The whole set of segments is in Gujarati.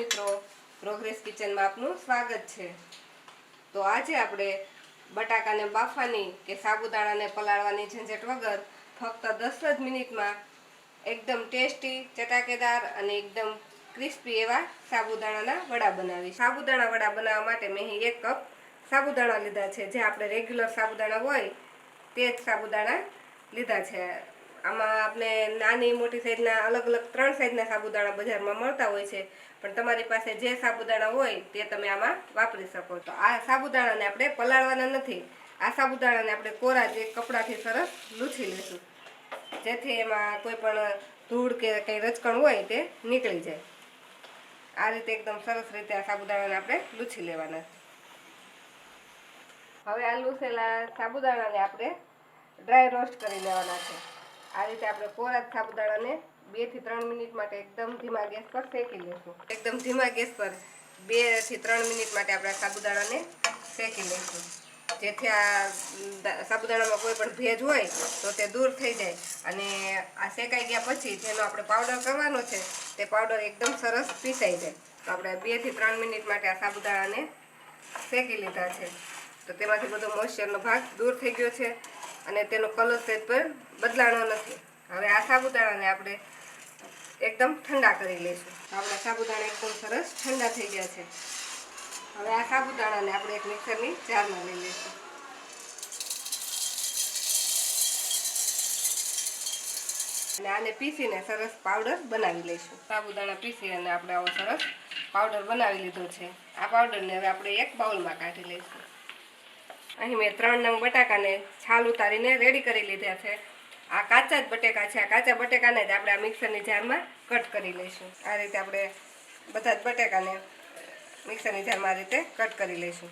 મિત્રો, પ્રોગ્રેસ કિચનમાં આપનું સ્વાગત છે। તો આજે આપણે બટાકાને બાફવાની કે સાબુદાણાને પલાળવાની ઝંઝટ વગર ફક્ત 10 જ મિનિટમાં એકદમ ટેસ્ટી, ચટાકેદાર અને એકદમ ક્રિસ્પી એવા સાબુદાણાના વડા બનાવી। સાબુદાણા વડા બનાવવા માટે મેં અહીં 1 કપ સાબુદાણા લીધા છે। જે આપણે રેગ્યુલર સાબુદાણા હોય તે જ સાબુદાણા લીધા છે। આમાં આપણે નાની મોટી સાઈઝના અલગ અલગ 3 સાઈઝના સાબુદાણા બજારમાં મળતા હોય છે, પણ તમારી પાસે જે સાબુદાણા હોય તે તમે આમાં વાપરી શકો। તો આ સાબુદાણાને આપણે પલાળવાના નથી, આ સાબુદાણાને આપણે કોરા જે કપડાથી સરસ લૂછી લઈશું, જેથી એમાં કોઈ પણ ધૂળ કે કંઈ રચકણ હોય તે નીકળી જાય। આ રીતે એકદમ સરસ રીતે આ સાબુદાણાને આપણે લૂછી લેવાના। હવે આ લૂછેલા સાબુદાણાને આપણે ડ્રાય રોસ્ટ કરી લેવાના છે। આ રીતે આપણે કોરા સાબુદાણાને 2 થી 3 મિનિટ માટે એકદમ ધીમા ગેસ પર શેકી લઈશું। એકદમ ધીમા ગેસ પર 2 થી 3 મિનિટ માટે આપણે સાબુદાણાને શેકી લઈશું, જેથી આ સાબુદાણામાં કોઈ પણ ભેજ હોય તો તે દૂર થઈ જાય અને આ શેકાઈ ગયા પછી જેનો આપણે પાવડર કરવાનો છે તે પાવડર એકદમ સરસ પીસાઈ જાય। તો આપણે 2 થી 3 મિનિટ માટે આ સાબુદાણાને શેકી લીધા છે, તો તેમાંથી બધો મોઇશ્ચરનો ભાગ દૂર થઈ ગયો છે અને તેનો કલર સેજ પણ બદલાણો નથી। હવે આ સાબુદાણાને આપણે એકદમ ઠંડા કરી લઈશું। આપણા સાબુદાણા એકદમ સરસ ઠંડા થઈ ગયા છે। હવે આ સાબુદાણાને આપણે એક મિક્સરની જારમાં લઈ લઈશું અને આને પીસીને સરસ પાવડર બનાવી લઈશું। સાબુદાણા પીસી અને આપણે આવો સરસ પાવડર બનાવી લીધો છે। આ પાવડરને હવે આપણે એક બાઉલમાં કાઢી લઈશું। અહીં મેં 3 નંગ બટાકાને છાલ ઉતારીને રેડી કરી લીધા છે। આ કાચા જ બટેકા છે। આ કાચા બટેકાને જ આપણે આ મિક્સરની જારમાં કટ કરી લઈશું। આ રીતે આપણે બધા જ બટેકાને મિક્સરની જારમાં આ રીતે કટ કરી લઈશું।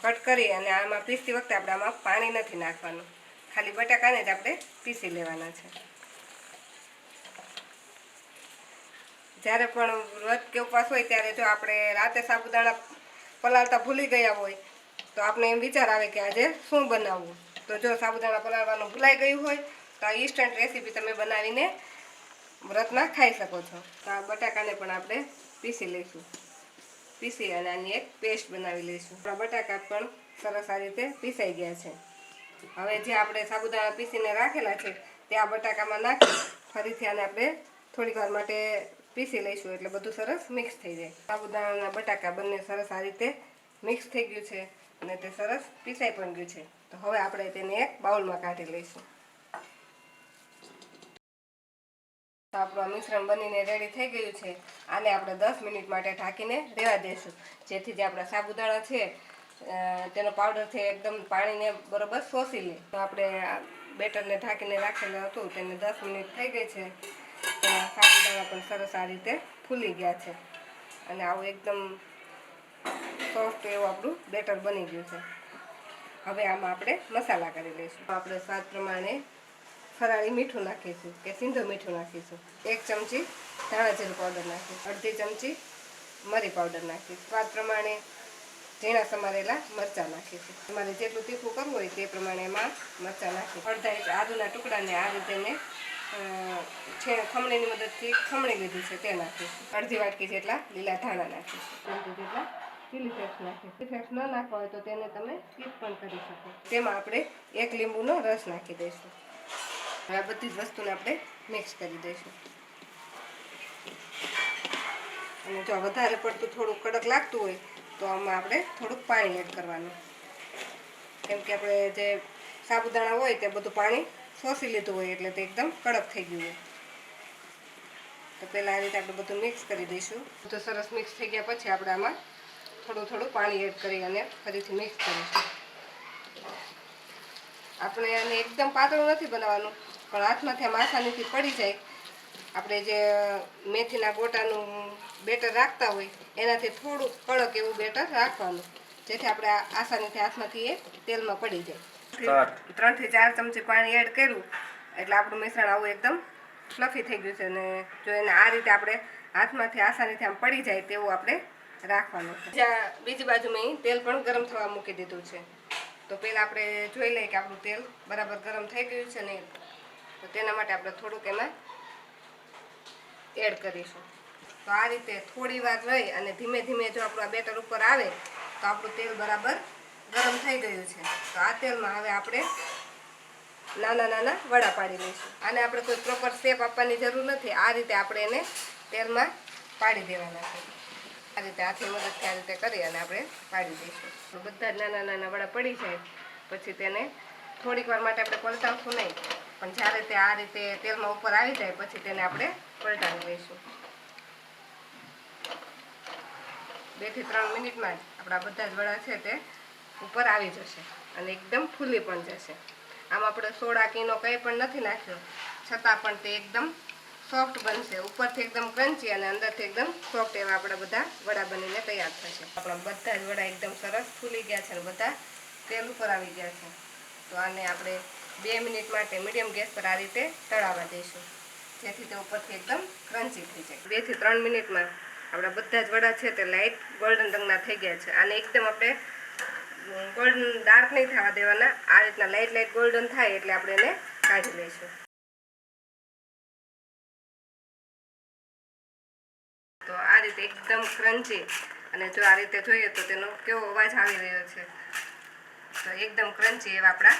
કટ કરી અને આમાં પીસતી વખતે આપણે આમાં પાણી નથી નાખવાનું, ખાલી બટાકાને જ આપણે પીસી લેવાના છે। જ્યારે પણ વ્રત કે ઉપવાસ હોય ત્યારે જો આપણે રાતે સાબુદાણા પલાળતા ભૂલી ગયા હોય તો આપણે એમ વિચાર આવે કે આજે શું બનાવવું। તો જો સાબુદાણા પલાળવાનું ભૂલાઈ ગયું હોય તો આ ઇન્સ્ટન્ટ રેસીપી તમે બનાવીને વ્રતમાં ખાઈ શકો છો। તો આ બટાકાને પણ આપણે પીસી લઈશું, પીસી અને આની એક પેસ્ટ બનાવી લઈશું। આપણા બટાકા પણ સરસ આ રીતે પીસાઈ ગયા છે। હવે જે આપણે સાબુદાણા પીસીને રાખેલા છે તે આ બટાકામાં નાખી ફરીથી આને આપણે થોડીક વાર માટે પીસી લઈશું, એટલે બધું સરસ મિક્સ થઈ જાય। સાબુદાણાના બટાકા બંને સરસ આ રીતે મિક્સ થઈ ગયું છે અને તે સરસ પીસાઈ પણ ગયું છે। તો હવે આપણે તેને એક બાઉલમાં કાઢી લઈશું। તો આપણું મિશ્રણ બનીને રેડી થઈ ગયું છે। આને આપણે 10 મિનિટ માટે ઢાંકીને રહેવા દઈશું, જેથી જે આપણા સાબુદાણા છે તેનો પાવડર છે એકદમ પાણીને બરોબર શોષી લે। તો આપણે બેટરને ઢાંકીને રાખેલું હતું તેને 10 મિનિટ થઈ ગઈ છે। સાબુદાણા પણ સરસ આ રીતે ફૂલી ગયા છે અને આવું એકદમ સોફ્ટ એવું આપણું બેટર બની ગયું છે। હવે આમાં આપણે મસાલા કરી લઈશું। આપણે સ્વાદ પ્રમાણે ફરાળી મીઠું નાખીશું કે સિંધો મીઠું નાખીશું। 1 ચમચી ધાણા જીરું પાવડર નાખીશું, અડધી ચમચી મરી પાવડર નાખીશું, સ્વાદ પ્રમાણે ઝીણા સમારેલા મરચાં નાખીશું। તમારે જેટલું તીખું કરવું હોય તે પ્રમાણે એમાં મરચાં નાખીશું। અડધા ઇંચ આદુના ટુકડાને આ રીતે મેં ખમણીની મદદથી ખમણી લીધી છે તે નાખીશું। અડધી વાટકી જેટલા લીલા ધાણા નાખીશું, ચમચી જેટલા ચીલી ફ્લેક્સ નાખીશું। ચીલી ફ્લેક્સ ન નાખવા હોય તો તેને તમે સ્કીપ પણ કરી શકો। તેમાં આપણે 1 લીંબુનો રસ નાખી દઈશું। આ બધી જ વસ્તુને આપણે મિક્સ કરી દઈશું અને જો વધારે પડતું થોડું કડક લાગતું હોય તો આમાં આપણે થોડુંક પાણી એડ કરવાનું, કેમ કે આપણે જે સાબુદાણા હોય તે બધું પાણી શોષી લીધું હોય એટલે તે એકદમ કડક થઈ ગયું હોય। તો પહેલાં આ રીતે આપણે બધું મિક્સ કરી દઈશું। બધું સરસ મિક્સ થઈ ગયા પછી આપણે આમાં થોડું પાણી એડ કરી અને ફરીથી મિક્સ કરીશું। આપણે આને એકદમ પાતળું નથી બનાવવાનું, પણ હાથમાંથી આમ આસાનીથી પડી જાય। આપણે જે મેથીના ગોટાનું બેટર રાખતા હોય એનાથી થોડું કડક એવું બેટર રાખવાનું, જેથી આપણે આસાનીથી હાથમાંથી એ તેલમાં પડી જાય। 3 થી 4 ચમચી પાણી એડ કર્યું એટલે આપણું મિશ્રણ આવું એકદમ ફ્લફી થઈ ગયું છે અને જો એને આ રીતે આપણે હાથમાંથી આસાનીથી આમ પડી જાય તેવું આપણે રાખવાનું છે। જ્યાં બીજી બાજુ મેં તેલ પણ ગરમ થવા મૂકી દીધું છે। તો પહેલાં આપણે જોઈ લઈએ કે આપણું તેલ બરાબર ગરમ થઈ ગયું છે નહીં, તો તેના માટે આપણે થોડુંક એમાં એડ કરીશું। તો આ રીતે થોડી વાર રહી અને ધીમે ધીમે જો આપણું આ બેટર ઉપર આવે તો આપણું તેલ બરાબર ગરમ થઈ ગયું છે. તો આ તેલમાં હવે આપણે નાના નાના વડા પાડી લઈશું. આને આપણે કોઈ પ્રોપર શેપ આપવાની જરૂર નથી. આ રીતે આપણે એને તેલમાં પાડી દેવાના છે. આ રીતે હાથની મદદથી આ રીતે કરી અને આપણે પાડી દઈશું. બધા જ નાના નાના વડા પડી જાય પછી તેને થોડીક વાર માટે આપણે પલટાવશું નહીં, પણ જ્યારે તે આ રીતે તેલમાં ઉપર આવી જાય પછી તેને આપણે પલટાવી લઈશું. 2 થી 3 મિનિટમાં જ આપણા બધા જ વડા છે તે ઉપર આવી જશે અને એકદમ ફૂલી પણ જશે. આમાં આપણે સોડા કીનો કંઈ પણ નથી નાખ્યો છતાં પણ તે એકદમ સોફ્ટ બનશે. ઉપરથી એકદમ ક્રન્ચી અને અંદરથી એકદમ સોફ્ટ એવા આપણા બધા વડા બનીને તૈયાર થશે. આપણા બધા જ વડા એકદમ સરસ ફૂલી ગયા છે અને બધા તેલ ઉપર આવી ગયા છે. તો આને આપણે 2 મિનિટ માટે મીડિયમ ગેસ પર આ રીતે તળાવવા દઈશું, જેથી તે ઉપરથી એકદમ ક્રન્ચી થઈ જાય. 2 થી 3 મિનિટમાં આપણા બધા જ વડા છે તે લાઇટ ગોલ્ડન રંગના થઈ ગયા છે. આને એકદમ આપણે ગોલ્ડન ડાર્ક નહીં થવા દેવાના. આ રીતના લાઇટ ગોલ્ડન થાય એટલે આપણે એને કાઢી લઈશું. તો આ રીતે એકદમ ક્રન્ચી અને જો આ રીતે જોઈએ તો તેનો કેવો અવાજ આવી રહ્યો છે. તો એકદમ ક્રન્ચી એવા આપણા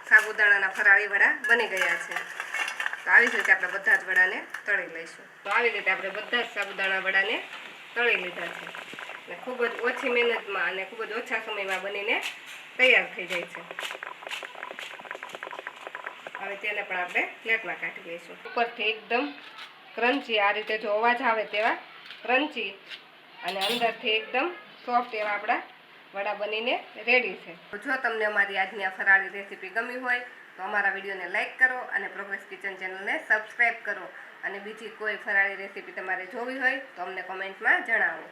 સાબુદાણાના ફરાળી વડા બની ગયા છે. તો આવી રીતે આપણે બધા જ વડાને તળી લઈશું. તો આવી રીતે આપણે બધા જ સાબુદાણા વડાને તળી લીધા છે અને ખૂબ જ ઓછી મહેનતમાં અને ખૂબ જ ઓછા સમયમાં બનીને તૈયાર થઈ જાય છે. હવે તેને પણ આપણે પ્લેટમાં કાઢી લઈશું. ઉપરથી એકદમ ક્રન્ચી આ રીતે જો અવાજ આવે તેવા ક્રન્ચી અને અંદરથી એકદમ સોફ્ટ એવા આપણા વડા બનીને રેડી છે. જો તમને અમારી આજની આ ફરાળી રેસીપી ગમી હોય તો અમારા વિડીયોને લાઇક કરો અને પ્રોગ્રેસ કિચન ચેનલને સબસ્ક્રાઈબ કરો. અને બીજી કોઈ ફરાળી રેસીપી તમારે જોવી હોય તો અમને કોમેન્ટમાં જણાવો.